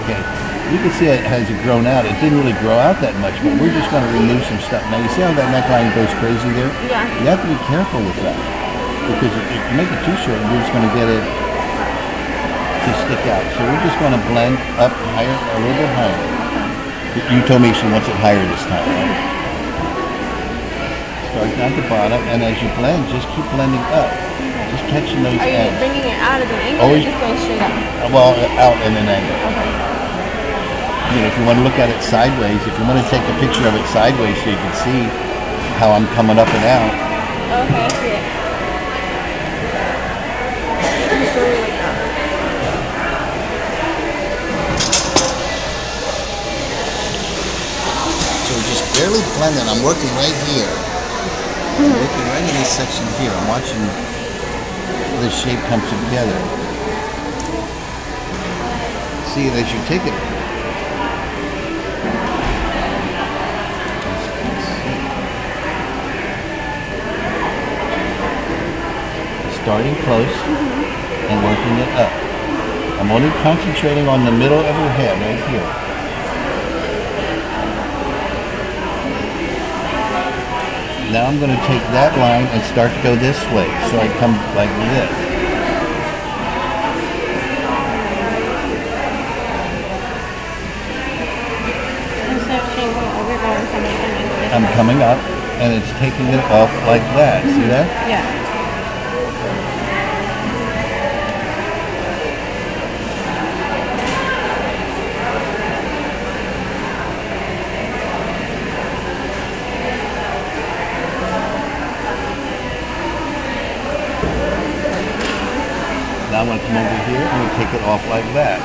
Okay. You can see it has grown out. It didn't really grow out that much, but we're just going to remove some stuff. Now you see how that neckline goes crazy there? Yeah. You have to be careful with that, because if you make it too short, you're just going to get it to stick out. So we're just going to blend up higher, a little bit higher. You told me she wants it higher this time, right? Start down the bottom, and as you blend, just keep blending up. Just catching those ends. Are you bringing it out as an angle or just going straight up? Well, out in an angle. Okay. You know, if you want to look at it sideways, if you want to take a picture of it sideways so you can see how I'm coming up and out. Okay, I see it. Just go like that. So just barely blending. I'm working right here. I'm working right in this section here. I'm watching the shape come together. See, as you take it, starting close and working it up. I'm only concentrating on the middle of her head right here. Now I'm going to take that line and start to go this way. So I come like this. I'm coming up and it's taking it off like that. See that? Yeah. Now I'm going to come over here and we take it off like that.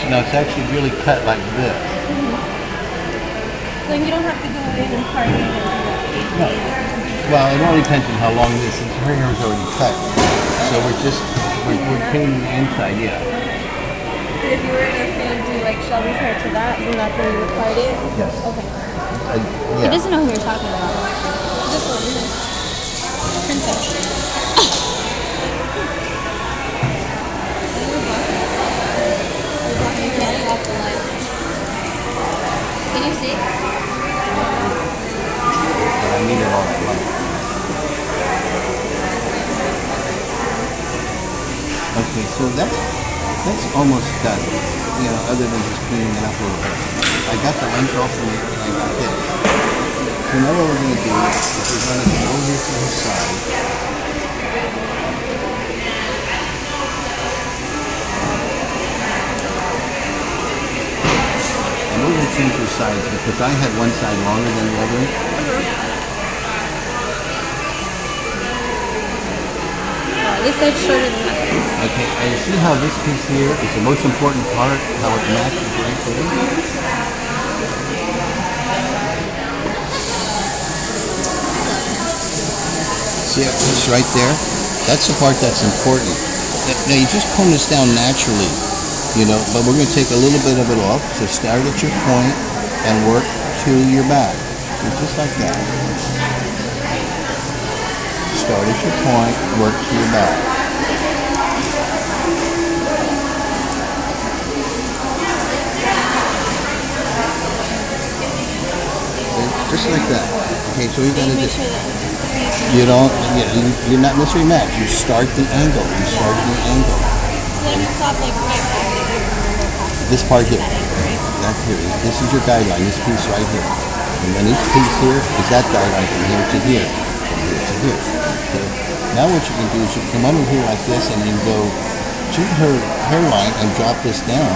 So now it's actually really cut like this. So you don't have to go in and part it into No. Well, it only depends on how long this is. Her hair is already cut. So we're painting the inside, yeah. But if you were to do like Shelby's hair to that, then that's where you would part it? Yes. Okay. Yeah. He doesn't know who you're talking about. This one. Princess. Can you see? But I need it all at once. Okay, so that's almost done. You know, other than just cleaning it up a little bit. I got the length off from here and I got this. So now what we're going to do is we're going to go here to the side. And we're going to change the sides because I had one side longer than the other. This side's shorter than that. Okay, and you see how this piece here is the most important part, how it matches right there? See that piece right there? That's the part that's important. Now you just comb this down naturally, you know, but we're going to take a little bit of it off. So start at your point and work to your back. Just like that. Start at your point, work to your back. Just like that. Okay, so you gotta just, you don't, you're not necessarily match. You start the angle. You start the angle. Then we stop like right there. This part here. That here. This is your guideline. This piece right here. And then each piece here is that guideline from here to here. From here to here. Okay. Now what you can do is you come under here like this and you go to her hairline and drop this down.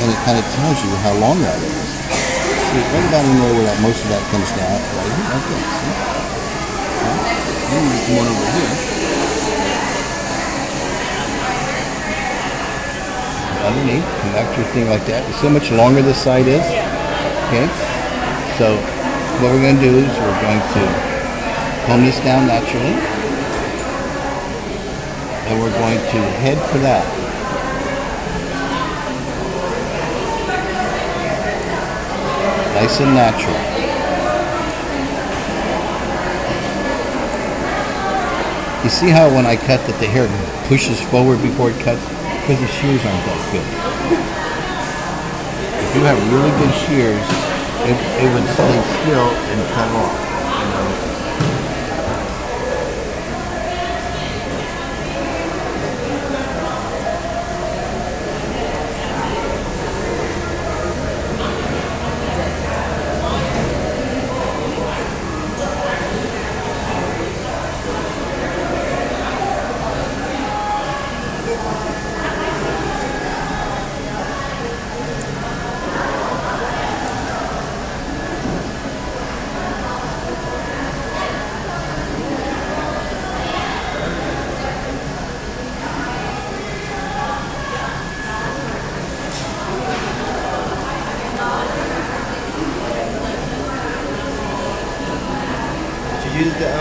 And it kind of tells you how long that is. See, right about in there where that most of that comes down, right here, like this. See? Okay. Then you come on over here. Underneath, connect your thing like that. See how much longer this side is? Okay. So what we're going to do is we're going to comb this down naturally. And we're going to head for that. Nice and natural. You see how when I cut that the hair pushes forward before it cuts? Because the shears aren't that good. If you have really good shears, it would stay still and cut off. You know? Use the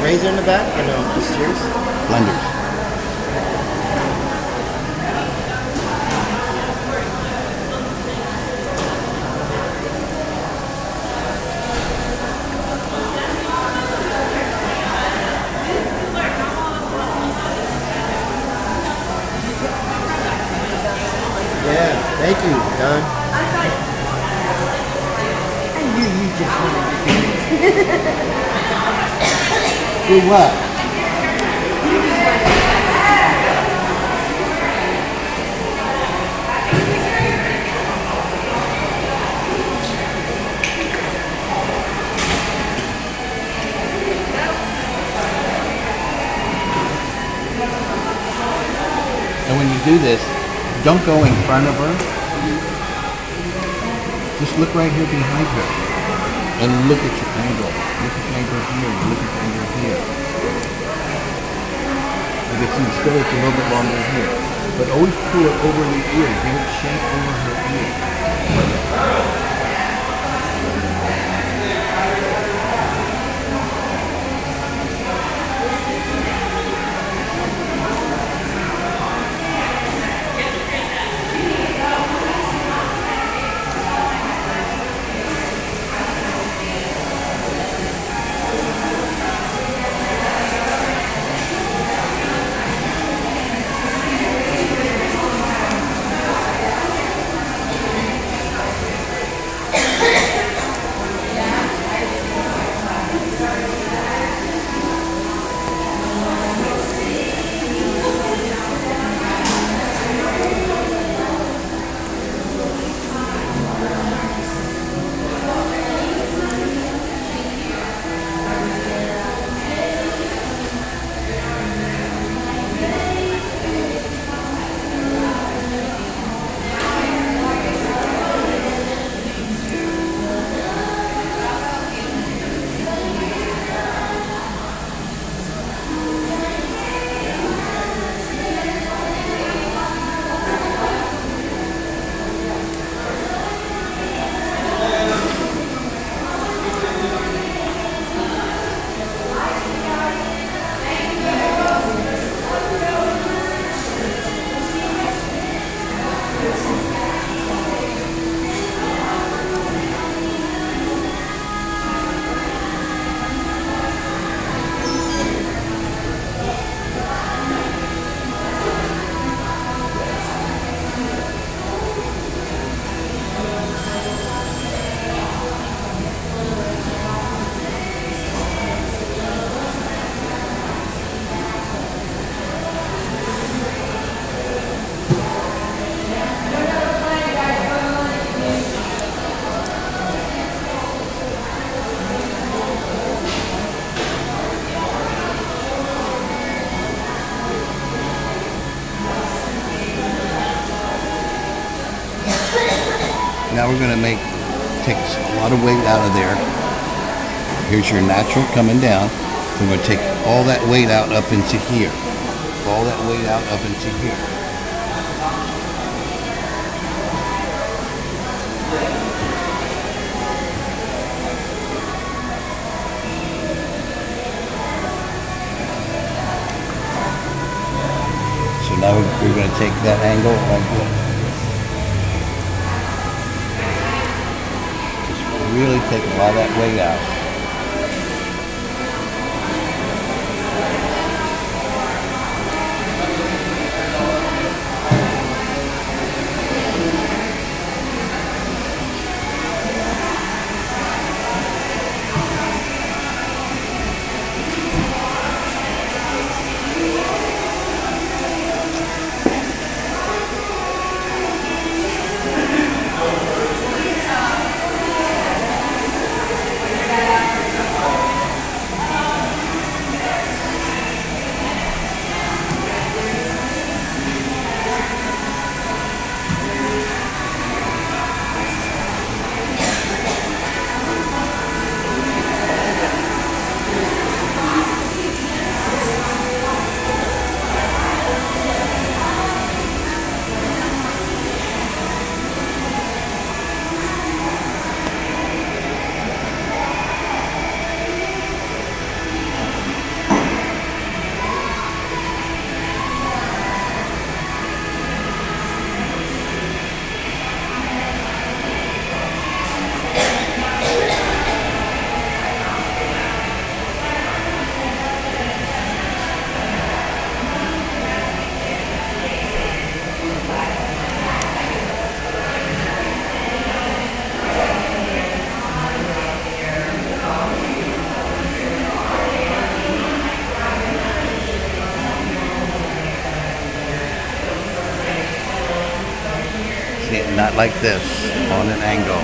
razor in the back and the shears? Blenders. Yeah, thank you, Don. I knew you just wanted to do it. Do what? And when you do this, don't go in front of her. Just look right here behind her. And look at your angle. Look at the angle here. Look at the angle here. You can see still it's a little bit longer here. But always pull it over the ear. Give it shape over her ear. Now we're going to take a lot of weight out of there. Here's your natural coming down. We're going to take all that weight out up into here. All that weight out up into here. So now we're going to take that angle like this. really take a lot of that weight out. Not like this, on an angle.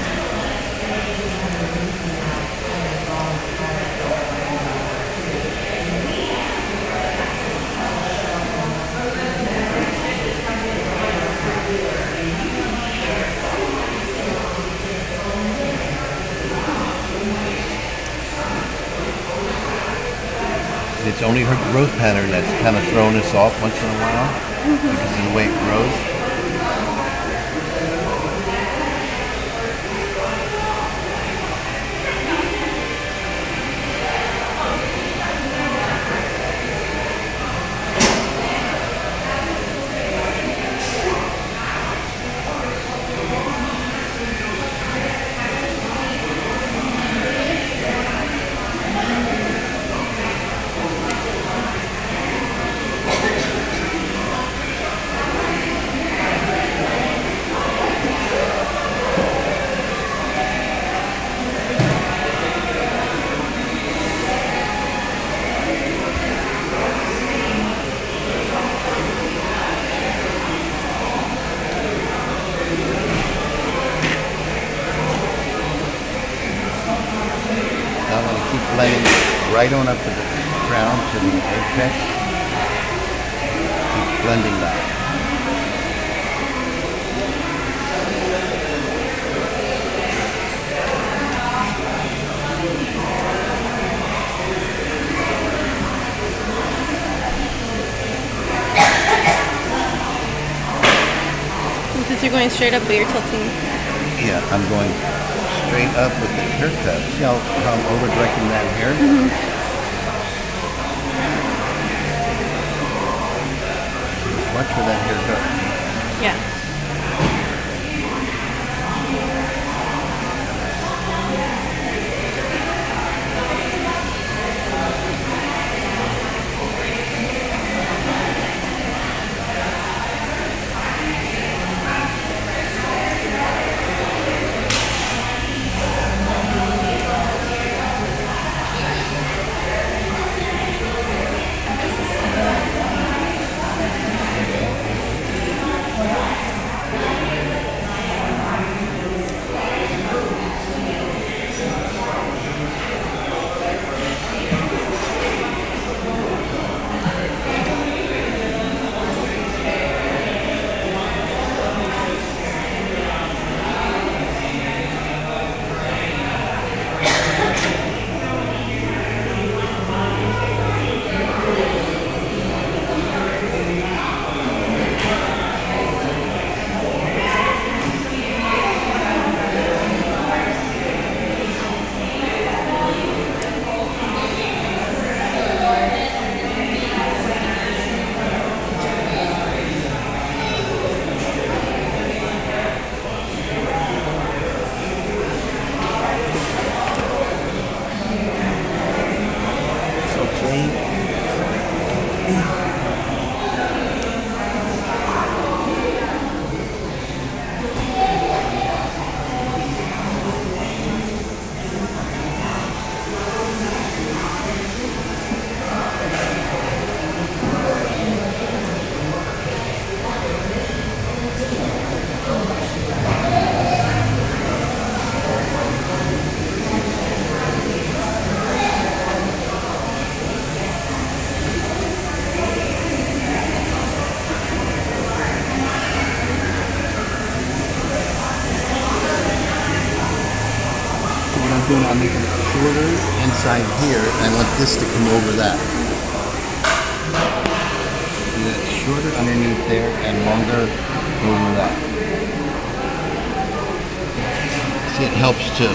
It's only her growth pattern that's kind of throwing us off once in a while, because of the way it grows. Blending right on up to the ground, to the apex. Keep blending that. Because you're going straight up, but you're tilting. Yeah, I'm going straight up with the haircut. See how I'm over directing that hair? Watch where that hair goes. Yeah. to make it shorter inside here, and I want this to come over that. See that? Shorter underneath there and longer over that. See, it helps to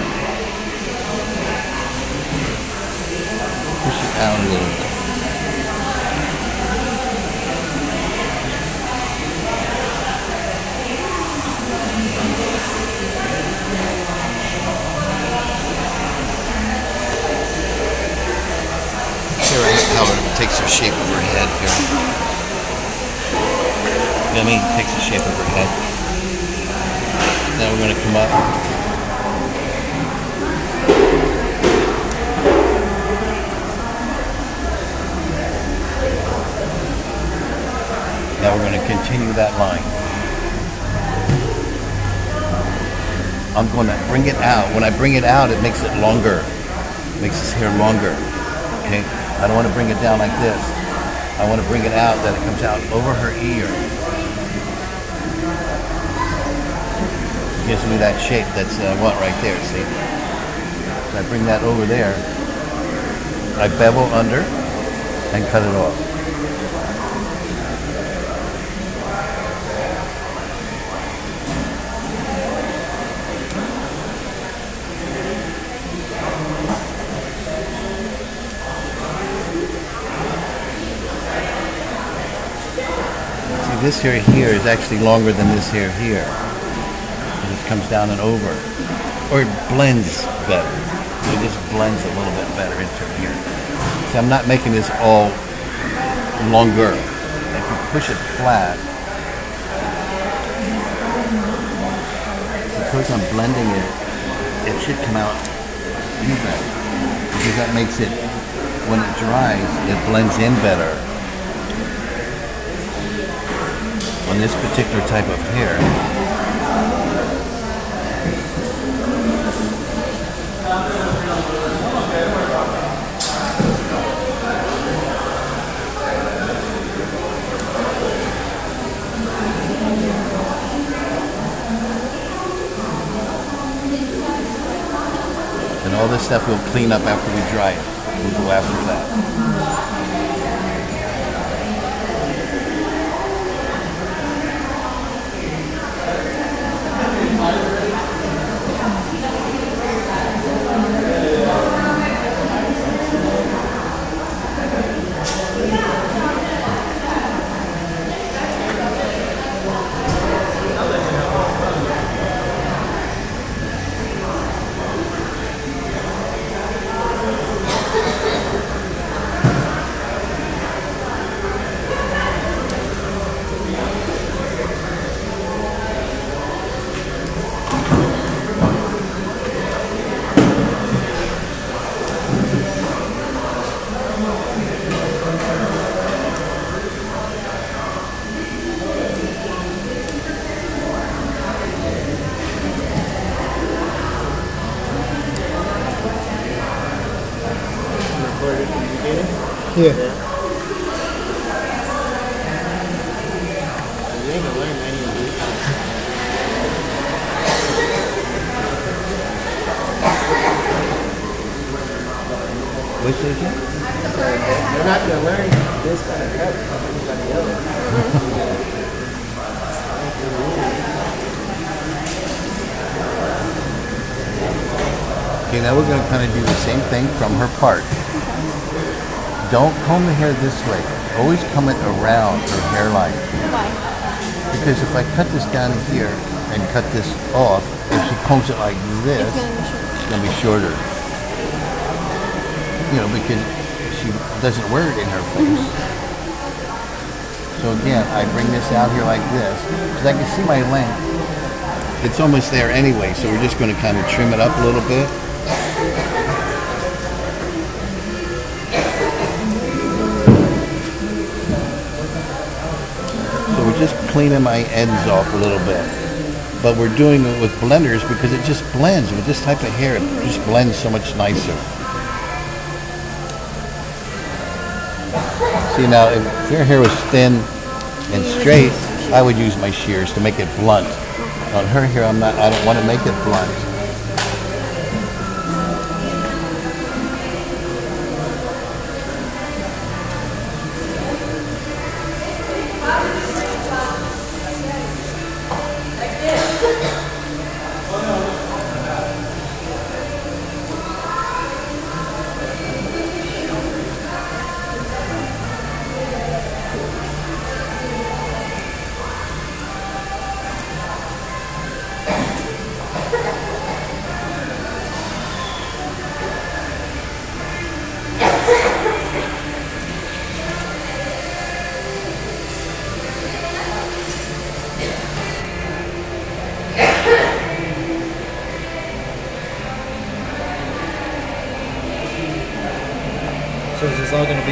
push it out a little bit. How it takes the shape of her head here. You know what I mean? It takes the shape of her head. Now we're going to come up. Now we're going to continue that line. I'm going to bring it out. When I bring it out, it makes it longer. It makes his hair longer. Okay? I don't want to bring it down like this. I want to bring it out that it comes out over her ear. It gives me that shape that's I want right there, see? So I bring that over there. I bevel under and cut it off. This hair here is actually longer than this hair here. And it comes down and over. Or it blends better. It just blends a little bit better into here. See, I'm not making this all longer. If you push it flat, because I'm blending it, it should come out even. Because that makes it, when it dries, it blends in better. On this particular type of hair. And all this stuff we'll clean up after we dry it. We'll go after that. Yeah. Yeah. You ain't gonna learn any of this. Which is it? You're not gonna learn this kind of crap from anybody else. Okay, now we're going to kind of do the same thing from her part. Don't comb the hair this way. Always comb it around her hairline. Why? Because if I cut this down here and cut this off, if she combs it like this, it's going to be shorter. You know, because she doesn't wear it in her face. So again, I bring this out here like this, because I can see my length. It's almost there anyway, so we're just going to kind of trim it up a little bit. So we're just cleaning my ends off a little bit. But we're doing it with blenders because it just blends. With this type of hair, it just blends so much nicer. See now, if your hair was thin and straight, I would use my shears to make it blunt. On her hair, I don't want to make it blunt.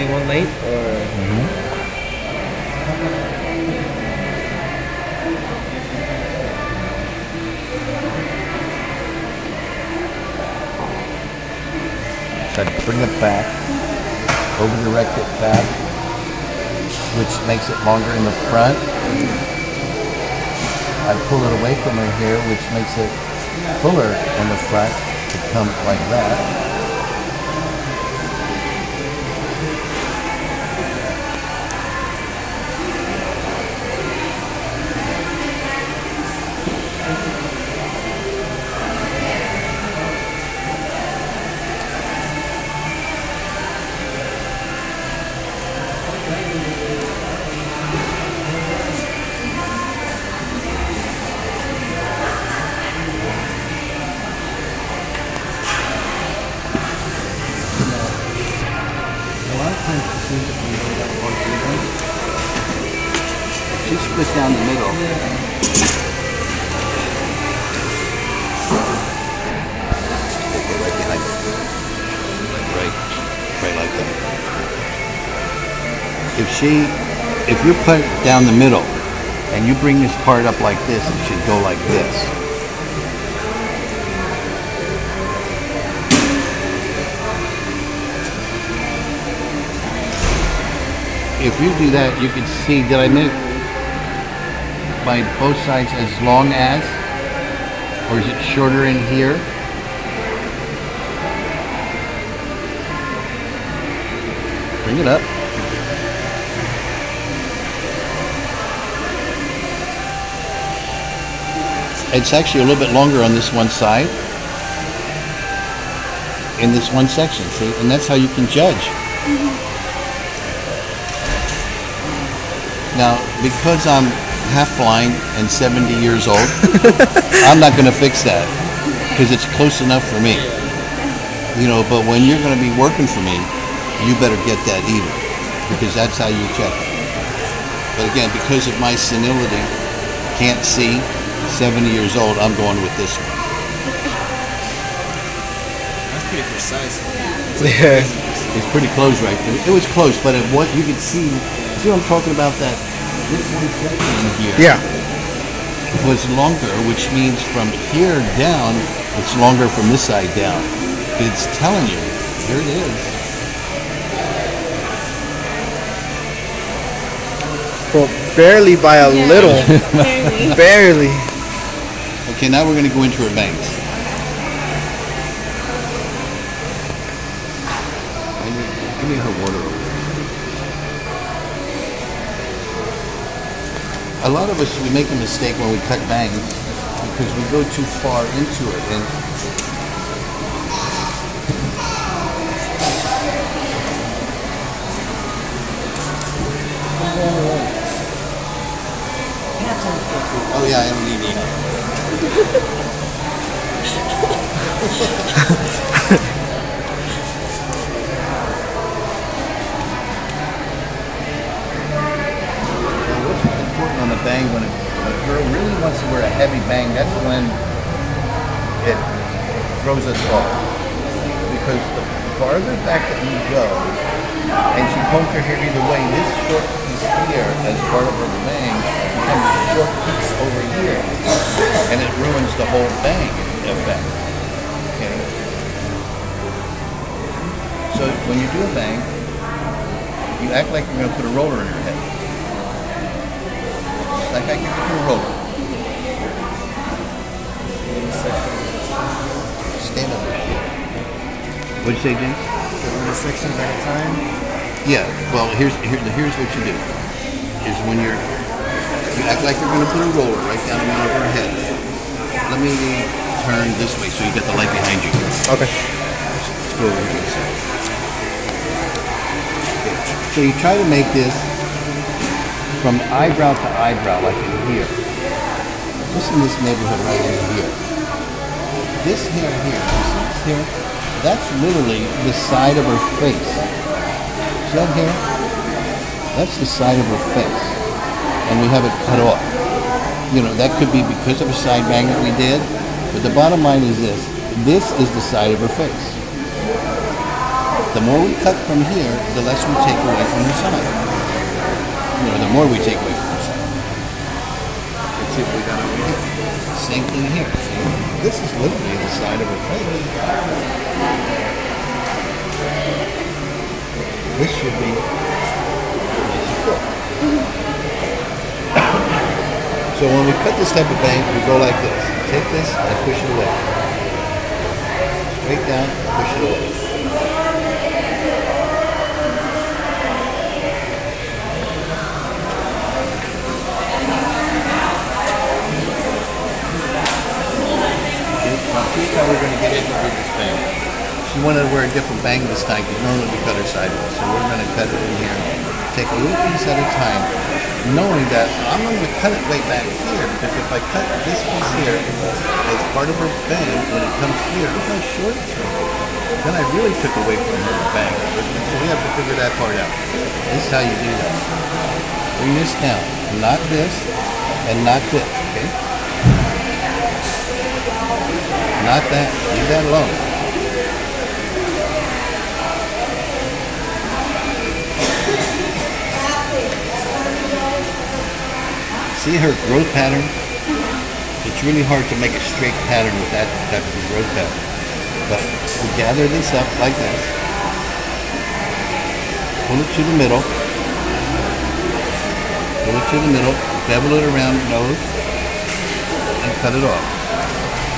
be one late or? So I bring it back, over direct it back, which makes it longer in the front. I pull it away from her hair, which makes it fuller in the front to come like that. She split down the middle. Right behind it. Right like that. If you put it down the middle and you bring this part up like this, it should go like this. If you do that, you can see, did I make by both sides as long as, or is it shorter in here? Bring it up. It's actually a little bit longer on this one side, in this one section, see? And that's how you can judge. Now, because I'm half blind and 70 years old, I'm not going to fix that because it's close enough for me. You know, but when you're going to be working for me, you better get that even because that's how you check it. But again, because of my senility, can't see, 70 years old, I'm going with this one. That's pretty precise. Yeah. It's pretty close right there. It was close, but if what you can see what I'm talking about, that this one section in here was longer, which means from here down, it's longer from this side down. It's telling you, here it is. Well, barely by a little. Barely. Barely. Okay, now we're going to go into her bangs. Give me her water. A lot of us, we make a mistake when we cut bangs because we go too far into it. And oh yeah, I don't need on the bang when a girl really wants to wear a heavy bang, that's when it throws us off. Because the farther back that you go, and she combs her hair either way, this short piece here, as part of her bang, becomes a short piece over here. And it ruins the whole bang effect. Okay? So when you do a bang, you act like you're going to put a roller in her head. Like I can do a roller. Stand up. What'd you say, James? Little sections at a time. Yeah. Well, here's what you do. Is when you act like you're going to put a roller right down the middle of her head. Let me turn this way so you get the light behind you. Okay. Let's go over to this side. So you try to make this from eyebrow to eyebrow, like in here. Just in this neighborhood right in here. This hair here, you see this hair? That's literally the side of her face. See that hair? That's the side of her face. And we have it cut off. You know, that could be because of a side bang that we did, but the bottom line is this. This is the side of her face. The more we cut from here, the less we take away from the side. You know, the more we take away from the side. Let's see what we got over here. Same thing here. See? This is literally the side of her face. This should be nice and full. So when we cut this type of bang, we go like this. Take this and push it away. Straight down, push it away. Here's how we're going to get in to do this bang. She wanted to wear a different bang this time because normally we cut her sideways. So we're going to cut it in here. Take a little piece at a time, knowing that I'm going to cut it way back here because if I cut this piece here as part of her bang, when it comes here, look how short it's going to be. Then I really took away from her bang. So we have to figure that part out. This is how you do that. Bring this down. Not this and not this, okay? Not that. Leave that alone. See her growth pattern? It's really hard to make a straight pattern with that type of growth pattern. But we gather this up like this. Pull it to the middle. Pull it to the middle. Bevel it around the nose. And cut it off.